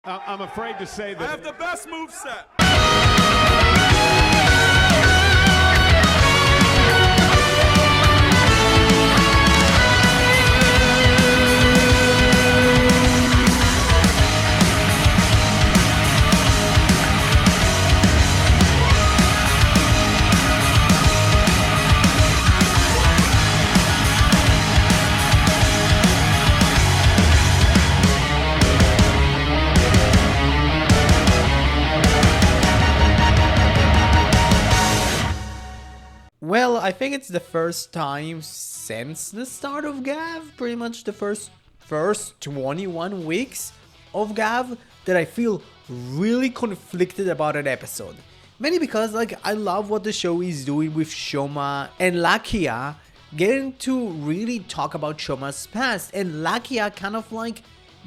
I'm afraid to say that I have the best moveset. Well, I think it's the first time since the start of Gavv, pretty much the first 21 weeks of Gavv, that I feel really conflicted about an episode. Mainly because I love what the show is doing with Shoma and Lakia, getting to really talk about Shoma's past, and Lakia kind of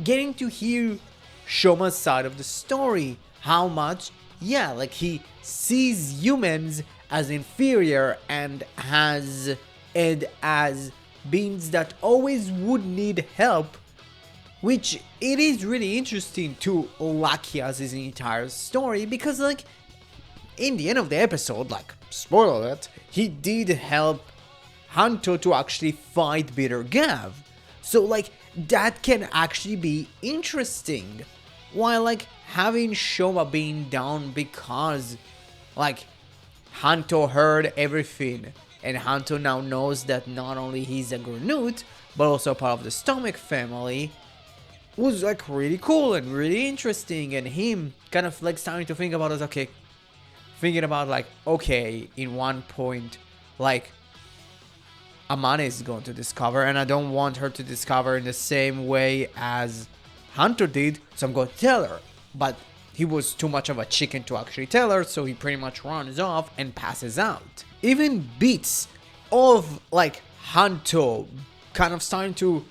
getting to hear Shoma's side of the story. How much, he sees humans as inferior and as beings that always would need help, which it is really interesting to Lakia's entire story, because in the end of the episode, spoiler alert, he did help Hanto to actually fight Bitter Gavv, so that can actually be interesting, while having Shoma being down because Hanto heard everything, and Hanto now knows that not only he's a Granute, but also part of the Stomach family, was really cool and really interesting, and him kind of starting to think about it, thinking about in one point, Amane is going to discover, and I don't want her to discover in the same way as Hanto did, so I'm going to tell her, but he was too much of a chicken to actually tell her, so he pretty much runs off and passes out. Even bits of Hanto kind of starting to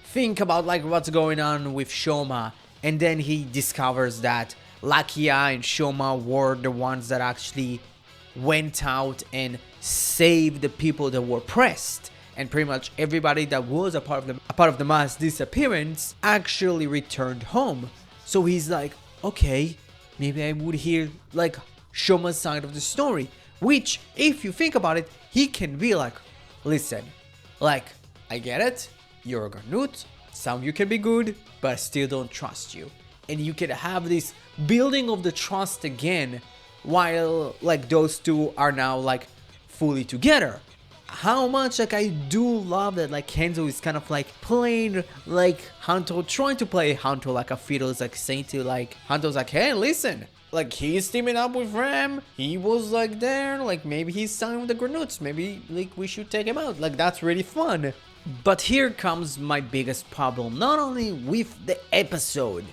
think about what's going on with Shoma, and then he discovers that Lakia and Shoma were the ones that actually went out and saved the people that were pressed, and pretty much everybody that was a part of the mass disappearance actually returned home. So he's okay, maybe I would hear Shoma's side of the story, which if you think about it, he can be listen, I get it, you're a Garnut, some you can be good, but I still don't trust you, and you can have this building of the trust again, while those two are now fully together. How much I do love that Kenzo is kind of playing Hanto, trying to play Hanto like a fiddle, is saying to Hanto's hey, listen, he's teaming up with Ram, he was there, maybe he's signed with the Granuts, maybe we should take him out, that's really fun. But here comes my biggest problem, not only with the episode,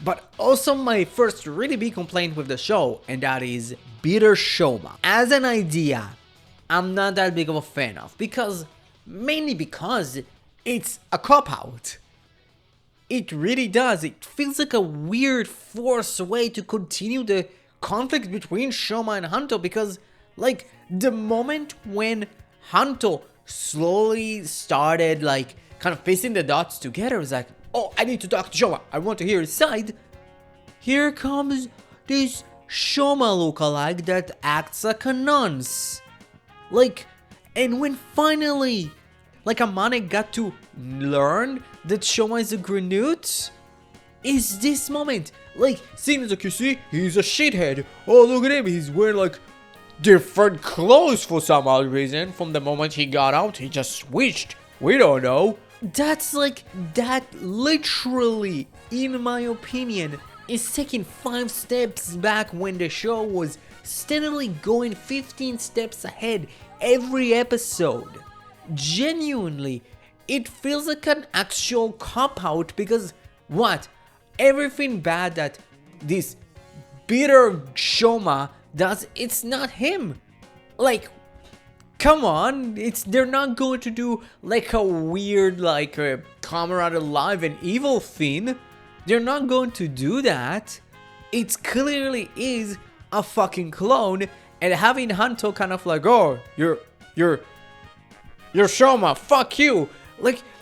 but also my first really big complaint with the show, and that is Bitter Shoma. As an idea, I'm not that big of a fan of, mainly because it's a cop-out. It really does. It feels like a weird forced way to continue the conflict between Shoma and Hanto, because the moment when Hanto slowly started kind of piecing the dots together, is oh, I need to talk to Shoma, I want to hear his side. Here comes this Shoma lookalike that acts like a nonce. And when finally, Amane got to learn that Shoma is a Granute, is this moment. Seeing as you see, he's a shithead. Oh, look at him, he's wearing different clothes for some odd reason. From the moment he got out, he just switched. We don't know. That's that literally, in my opinion, is taking 5 steps back when the show was steadily going 15 steps ahead every episode. Genuinely, it feels like an actual cop-out, because what? Everything bad that this bitter Shoma does, it's not him. Come on, they're not going to do a weird a Comrade Alive and Evil thing. They're not going to do that. It clearly is a fucking clone, and having Hanto kind of oh, you're Shoma, fuck you.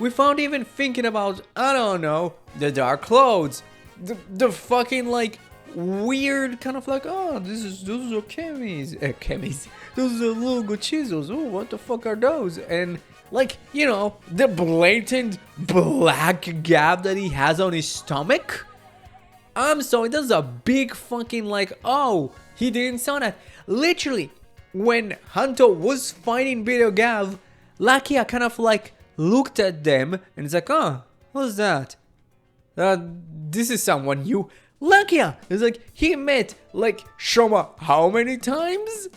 Without even thinking about, I don't know, the Dark Clothes, the fucking like weird kind of like, oh, those are chemis, those are logo chisels. Oh, what the fuck are those? And like, you know, the blatant black gap that he has on his stomach. I'm sorry, that's a big fucking like, oh, he didn't saw that. Literally, when Hanto was fighting Bitter Gavv, Lakia kind of like looked at them and it's like, oh, who's that? This is someone new. Lakia is like, he met like Shoma how many times?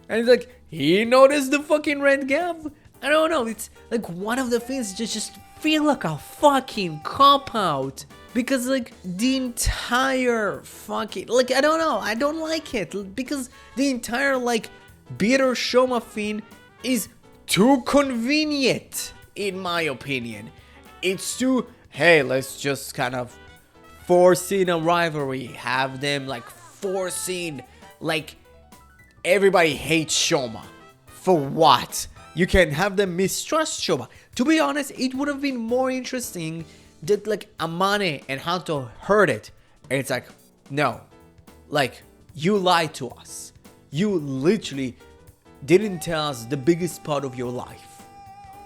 And it's like, he noticed the fucking red Gavv. I don't know, it's like one of the things just feel like a fucking cop-out. Because like the entire fucking, like, I don't know, I don't like it. Because the entire like bitter Shoma thing is too convenient, in my opinion. It's too, hey, let's just kind of forcing a rivalry, have them like forcing, like, everybody hates Shoma. For what? You can have them mistrust Shoma. To be honest, it would have been more interesting that like Amane and Hanto heard it. And it's like, no, like, you lied to us. You literally didn't tell us the biggest part of your life.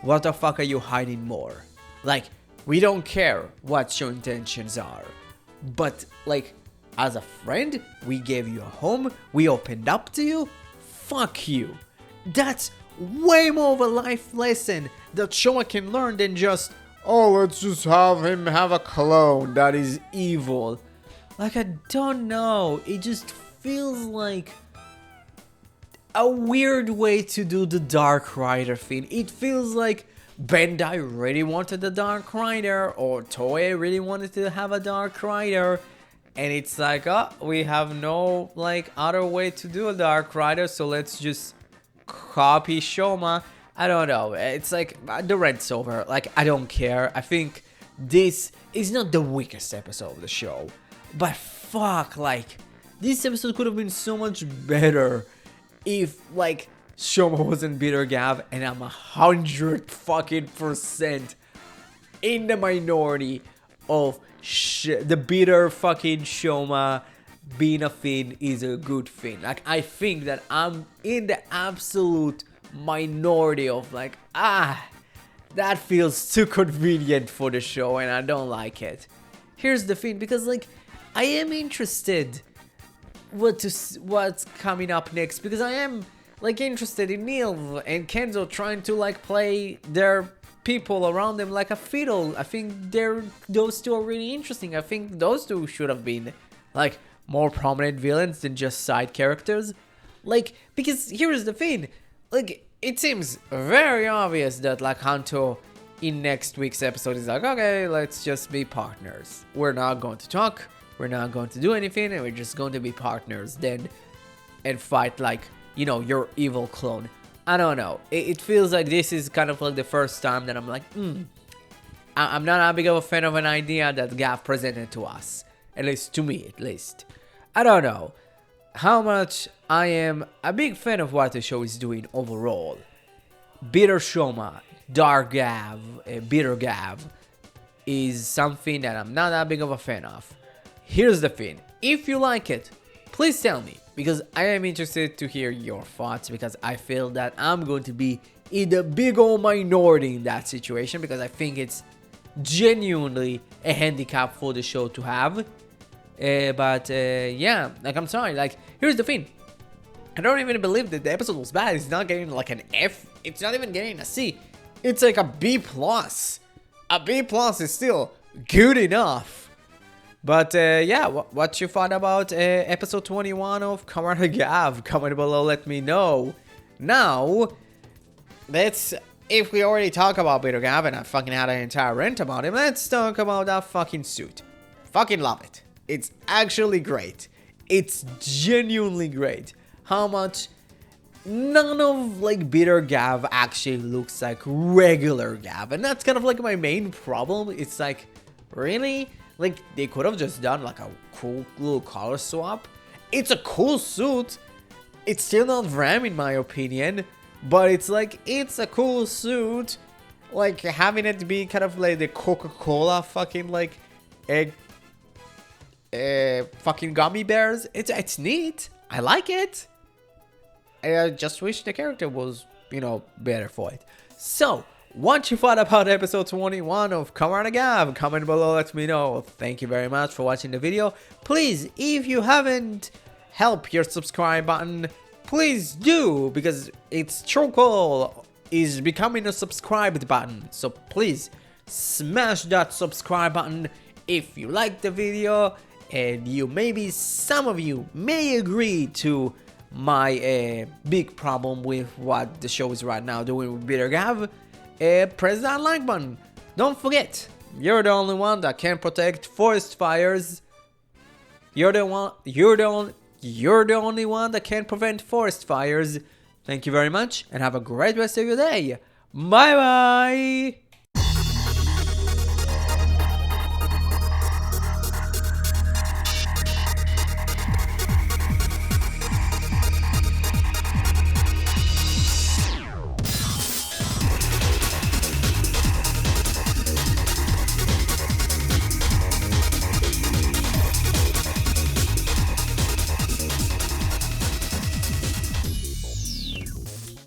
What the fuck are you hiding more? Like, we don't care what your intentions are. But like, as a friend, we gave you a home. We opened up to you. Fuck you. That's way more of a life lesson that Shoma can learn than just, oh, let's just have him have a clone that is evil. Like, I don't know. It just feels like a weird way to do the Dark Rider thing. It feels like Bandai really wanted the Dark Rider, or Toei really wanted to have a Dark Rider, and it's like, oh, we have no like other way to do a Dark Rider, so let's just copy Shoma. I don't know. It's like the rent's over. Like, I don't care. I think this is not the weakest episode of the show, but fuck, like, this episode could have been so much better if like Shoma wasn't Bitter Gavv, and I'm 100% in the minority of the bitter fucking Shoma being a thing is a good thing. Like, I think that I'm in the absolute minority of like, that feels too convenient for the show and I don't like it. Here's the thing, because like, I am interested what's coming up next, because I am like interested in Neil and Kenzo trying to like play their people around them like a fiddle. I think those two are really interesting. I think those two should have been like more prominent villains than just side characters. Like, because here's the thing, like, it seems very obvious that like Hanto in next week's episode is like, okay, let's just be partners. We're not going to talk, we're not going to do anything, and we're just going to be partners then and fight like, you know, your evil clone. I don't know. It feels like this is kind of like the first time that I'm like, I'm not that big of a fan of an idea that Gavv presented to us. At least to me, at least. I don't know how much I am a big fan of what the show is doing overall. Bitter Shoma, Dark Gavv, Bitter Gavv is something that I'm not that big of a fan of. Here's the thing. If you like it, please tell me, because I am interested to hear your thoughts, because I feel that I'm going to be in the big old minority in that situation, because I think it's genuinely a handicap for the show to have. Yeah, like, I'm sorry, like, here's the thing. I don't even believe that the episode was bad. It's not getting like an F. It's not even getting a C. It's like a B+. A B+ is still good enough. But yeah, what you thought about episode 21 of Kamen Gavv? Comment below, let me know. Now, if we already talk about Bitter Gavv and I fucking had an entire rant about him, let's talk about that fucking suit. Fucking love it. It's actually great. It's genuinely great. How much none of like Bitter Gavv actually looks like regular Gavv, and that's kind of like my main problem. It's like, really? Like, they could have just done like a cool little color swap. It's a cool suit. It's still not Ram in my opinion, but it's like, it's a cool suit. Like, having it be kind of like the Coca-Cola fucking like egg fucking gummy bears. It's neat. I like it. I just wish the character was, better for it. So, what you thought about episode 21 of Kamen Gavv? Comment below, let me know. Thank you very much for watching the video. Please, if you haven't, help your subscribe button. Please do, because it's true cool is becoming a subscribed button. So please, smash that subscribe button if you like the video, and some of you may agree to my big problem with what the show is right now doing with Bitter Gavv. Press that like button. Don't forget, you're the only one that can protect forest fires. You're the only one that can prevent forest fires. Thank you very much and have a great rest of your day. Bye bye.